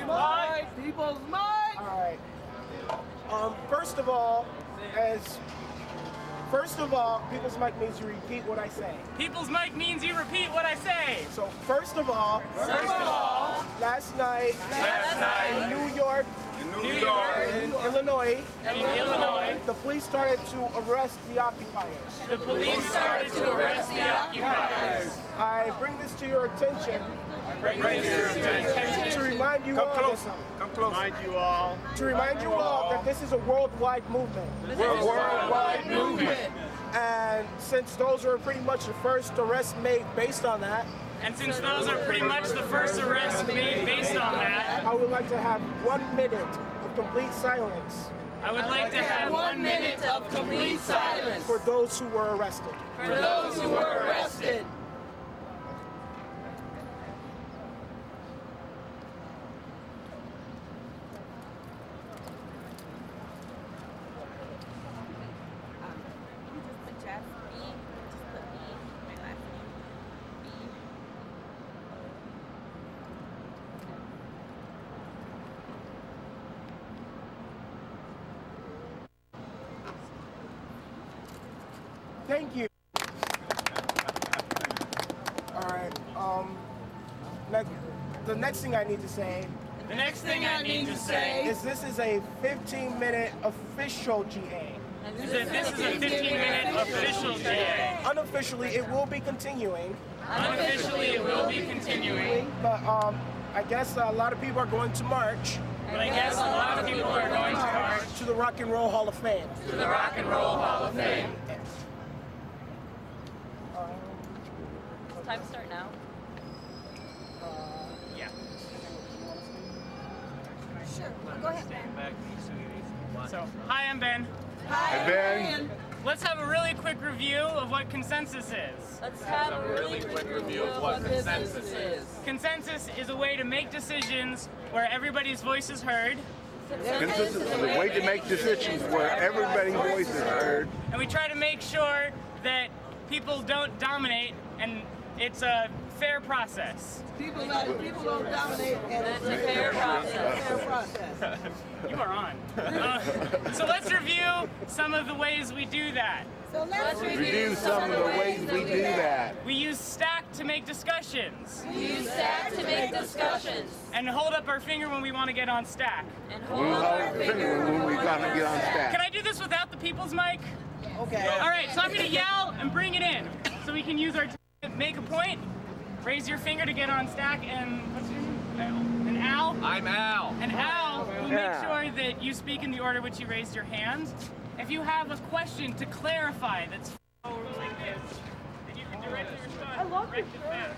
Mike! People's Mike! All right. First of all, People's Mic means you repeat what I say. People's Mic means you repeat what I say. So first of all, last night in New York, in Illinois, the police started to arrest the occupiers. The police started to arrest the occupiers. I bring this to your attention to remind you all that this is a worldwide movement. And since those were pretty much the first arrests made based on that, I would like to have 1 minute of complete silence. I would like to have 1 minute of complete silence for those who were arrested. Thank you. All right. The next thing I need to say is this is a 15-minute official GA. This is a 15-minute official GA. Unofficially, it will be continuing. But I guess a lot of people are going to march. To the Rock and Roll Hall of Fame. Time to start now. Yeah. Sure. Go ahead. So, hi, I'm Ben. Hi, Ben. Let's have a really quick review of what consensus is. Let's have a really quick review of what consensus is. Consensus is a way to make decisions where everybody's voice is heard. Consensus is a way to make decisions where everybody's voice is heard. And we try to make sure that people don't dominate and it's a fair process. People don't dominate, and it's a fair process. You are on. So let's review some of the ways we do that. So let's Review some of the ways we do that. We use Stack to make discussions. And hold up our finger when we want to get on Stack. We'll hold our finger when we want to get on Can stack. I do this without the people's mic? Okay. All right, so I'm going to yell and bring it in so we can use our make a point. Raise your finger to get on Stack, and what's your name? And Al? I'm Al. And Al will make sure that you speak in the order which you raised your hand. If you have a question to clarify that's like this, then you can directly respond direct it back.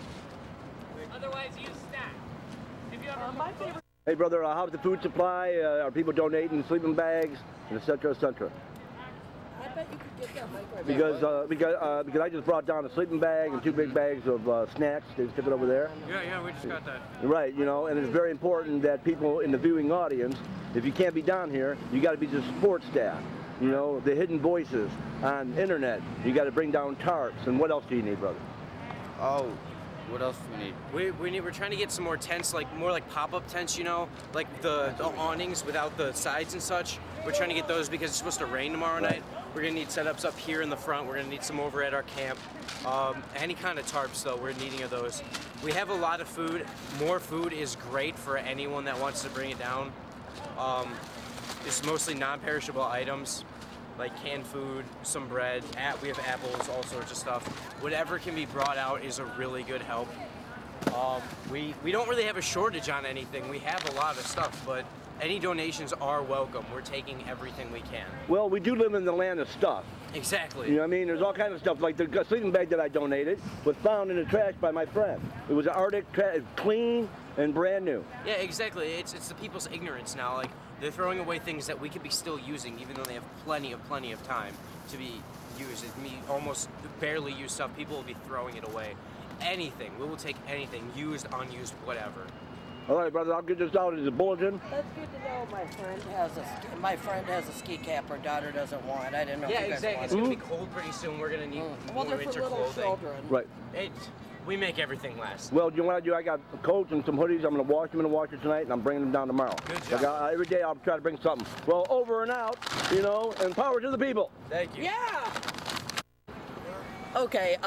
Otherwise, use Stack. If you have My favorite. Hey brother, how's the food supply? Are people donating sleeping bags, et cetera, et cetera? I bet you could get that mic right Because I just brought down a sleeping bag and 2 big bags of snacks. They took it over there. Yeah, we just got that. Right, you know, and it's very important that people in the viewing audience, if you can't be down here, you got to be the support staff. You know, the hidden voices on internet. You got to bring down tarps. And what else do you need, brother? Oh, what else do we need? We're trying to get some more tents, more like pop-up tents, you know, like the awnings without the sides and such. We're trying to get those because it's supposed to rain tomorrow night. We're gonna need setups up here in the front. We're gonna need some over at our camp. Any kind of tarps though, we're needing of those. We have a lot of food. More food is great for anyone that wants to bring it down. It's mostly non-perishable items, like canned food, some bread, we have apples, all sorts of stuff. Whatever can be brought out is a really good help. We don't really have a shortage on anything. We have a lot of stuff, but any donations are welcome. We're taking everything we can. Well, we do live in the land of stuff. Exactly. You know what I mean? There's all kinds of stuff. Like the sleeping bag that I donated was found in the trash by my friend. It was an Arctic, clean and brand new. Yeah, exactly. It's the people's ignorance now. Like, they're throwing away things that we could be still using, even though they have plenty of time to be used. Almost barely used stuff. People will be throwing it away. Anything. We will take anything. Used, unused, whatever. All right, brother, I'll get this out as a bulletin. That's good to know. My friend has a ski cap her daughter doesn't want. I didn't know. Yeah, if you guys exactly. want It's going to be cold pretty soon. We're going to need Well, more they're for winter little clothing. children. Right. We make everything last. Well, you know what I do? I got coats and some hoodies. I'm going to wash them in the washer tonight, and I'm bringing them down tomorrow. Good job. Every day I'll try to bring something. Well, over and out, you know, and power to the people. Thank you. Yeah. Okay,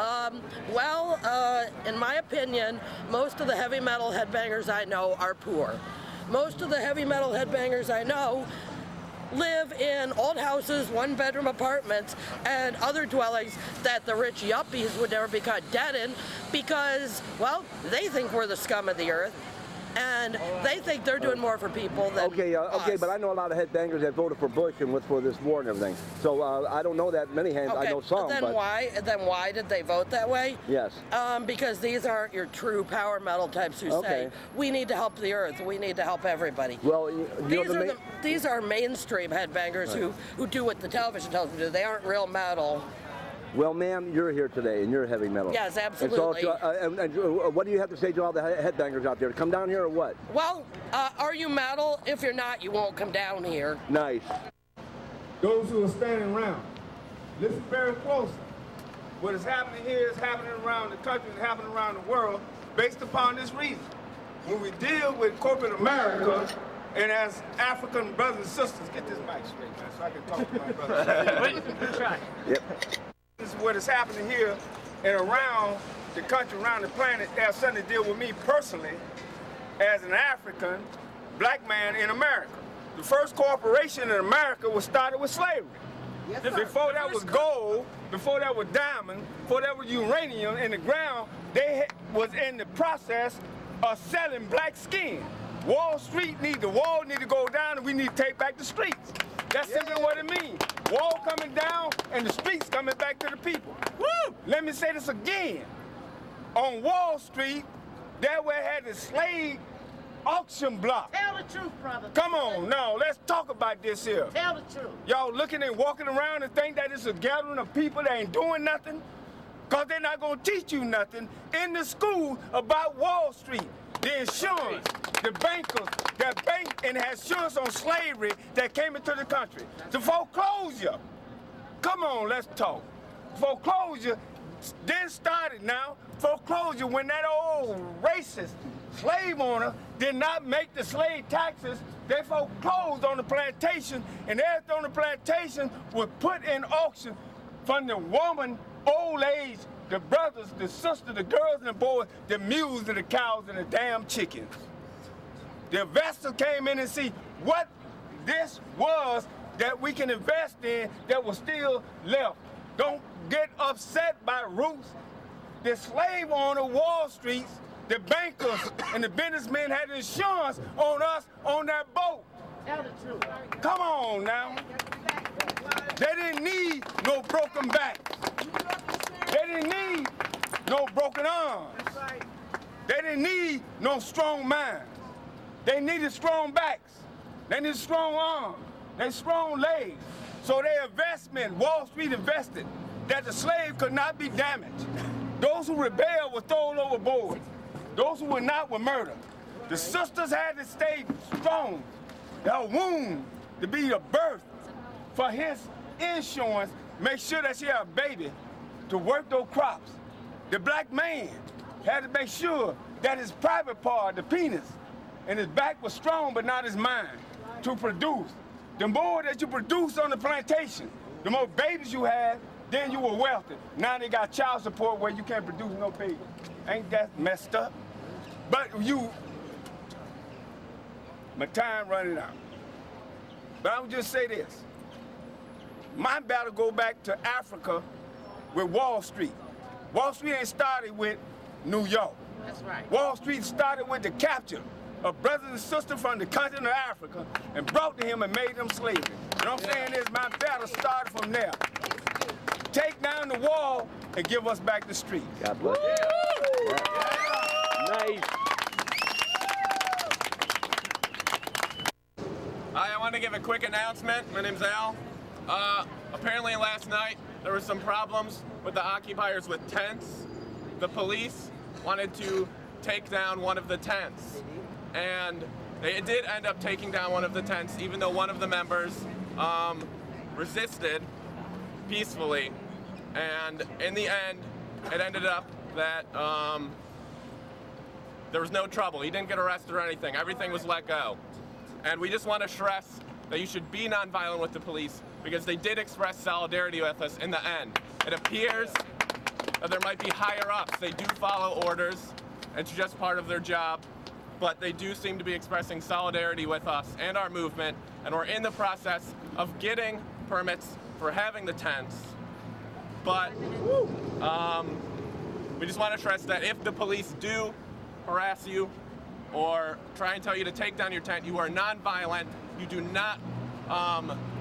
in my opinion, most of the heavy metal headbangers I know are poor. Most of the heavy metal headbangers I know live in old houses, one-bedroom apartments, and other dwellings that the rich yuppies would never be caught dead in because, well, they think we're the scum of the earth. And they think they're doing more for people than okay, us. but I know a lot of headbangers that voted for Bush and was for this war and everything. So I don't know that many hands. Okay, I know some. Then why did they vote that way? Yes. Because these aren't your true power metal types who say we need to help the earth, we need to help everybody. Well, these are mainstream headbangers who do what the television tells them to do. They aren't real metal. Well, ma'am, you're here today, and you're heavy metal. Yes, absolutely. And so, what do you have to say to all the headbangers out there? To come down here or what? Well, are you metal? If you're not, you won't come down here. Nice. Those who are standing around, listen very closely. What is happening here is happening around the country and happening around the world based upon this reason. When we deal with corporate America, and as African brothers and sisters, get this mic straight, man, so I can talk to my brothers. Good try. Yep. This is what is happening here and around the country, around the planet. They have something to deal with me personally as an African black man in America. The first corporation in America was started with slavery. Yes, before that was gold, before that was diamond, before that was uranium in the ground, they was in the process of selling black skin. Wall Street the wall need to go down and we need to take back the streets. That's simply what it means. Wall coming down and the streets coming back to the people. Woo! Let me say this again. On Wall Street, there where had the slave auction block. Tell the truth, brother. Come on now, let's talk about this here. Tell the truth. Y'all looking and walking around and think that it's a gathering of people that ain't doing nothing? Because they're not going to teach you nothing in the school about Wall Street. The insurance, the bankers that bank and had insurance on slavery that came into the country. The foreclosure. Come on, let's talk. Foreclosure then started now. Foreclosure when that old racist slave owner did not make the slave taxes, they foreclosed on the plantation, and everything on the plantation was put in auction from the woman, old age, the brothers, the sisters, the girls and the boys, the mules and the cows and the damn chickens. The investors came in and see what this was that we can invest in that was still left. Don't get upset by roots. The slave owner, Wall Street, the bankers and the businessmen had insurance on us on that boat. Tell the truth. Come on now. They didn't need no broken back. They didn't need no broken arms. They didn't need no strong minds. They needed strong backs. They needed strong arms. They strong legs. So their investment, Wall Street invested, that the slave could not be damaged. Those who rebelled were thrown overboard. Those who were not were murdered. The sisters had to stay strong. Their womb to be the birth for his insurance, make sure that she had a baby to work those crops. The black man had to make sure that his private part, the penis, and his back was strong but not his mind to produce. The more that you produce on the plantation, the more babies you had, then you were wealthy. Now they got child support where you can't produce no baby. Ain't that messed up? But my time running out. But I would just say this. My battle go back to Africa with Wall Street. Wall Street ain't started with New York. That's right. Wall Street started with the capture of brothers and sisters from the continent of Africa and brought to him and made them slaves. You know what I'm saying is my battle started from there. Take down the wall and give us back the streets. God bless you. Nice. Hi, I want to give a quick announcement. My name's Al. Apparently last night there were some problems with the occupiers with tents. The police wanted to take down one of the tents. And they did end up taking down one of the tents, even though one of the members resisted peacefully. And in the end, it ended up that there was no trouble. He didn't get arrested or anything. Everything was let go. And we just want to stress that you should be nonviolent with the police because they did express solidarity with us in the end. It appears that there might be higher ups. They do follow orders. It's just part of their job. But they do seem to be expressing solidarity with us and our movement. And we're in the process of getting permits for having the tents. But we just want to stress that if the police do harass you or try and tell you to take down your tent, you are non-violent. You do not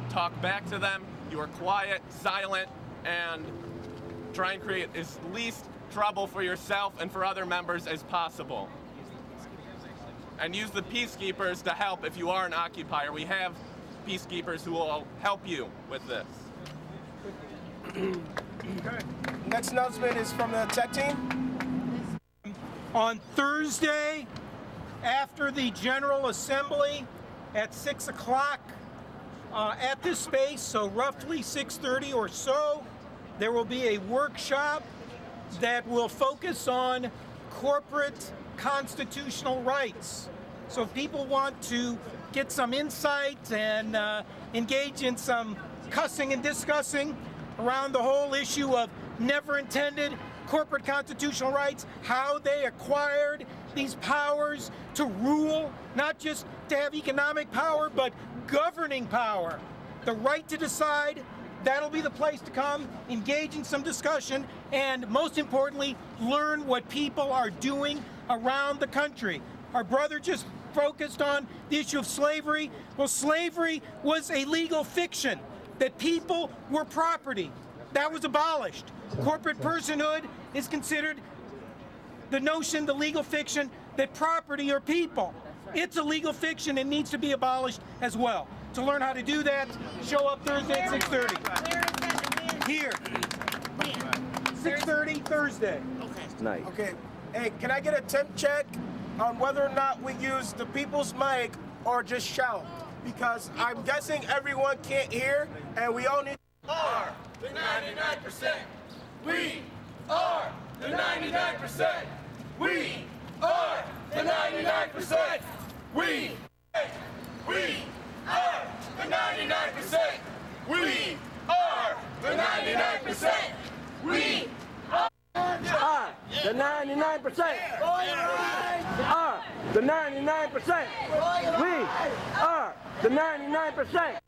talk back to them. You are quiet, silent, and try and create as least trouble for yourself and for other members as possible. And use the peacekeepers to help if you are an occupier. We have peacekeepers who will help you with this. Okay. Next announcement is from the tech team. On Thursday, after the General Assembly at 6 o'clock at this space, so roughly 6:30 or so, there will be a workshop that will focus on corporate constitutional rights. So if people want to get some insight and engage in some cussing and discussing around the whole issue of never intended corporate constitutional rights, how they acquired these powers to rule, not just to have economic power, but governing power, the right to decide, that'll be the place to come, engage in some discussion, and most importantly, learn what people are doing around the country. Our brother just focused on the issue of slavery. Well, slavery was a legal fiction, that people were property. That was abolished. Corporate personhood is considered the notion, the legal fiction, that property are people. It's a legal fiction and needs to be abolished as well. To learn how to do that, show up Thursday at 6:30. Here. 6:30 Thursday. Nice. Okay. Hey, can I get a temp check on whether or not we use the people's mic or just shout? Because I'm guessing everyone can't hear, and we all need Are the 99%. We are the 99%. We are the 99%. We are the 99%. We are the 99%. We are the 99%. Are the 99%. We are the 99%.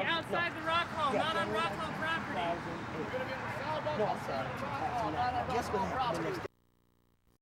Outside the Rock Hall, not on Rock Hall property. We're going to be in the South Ball.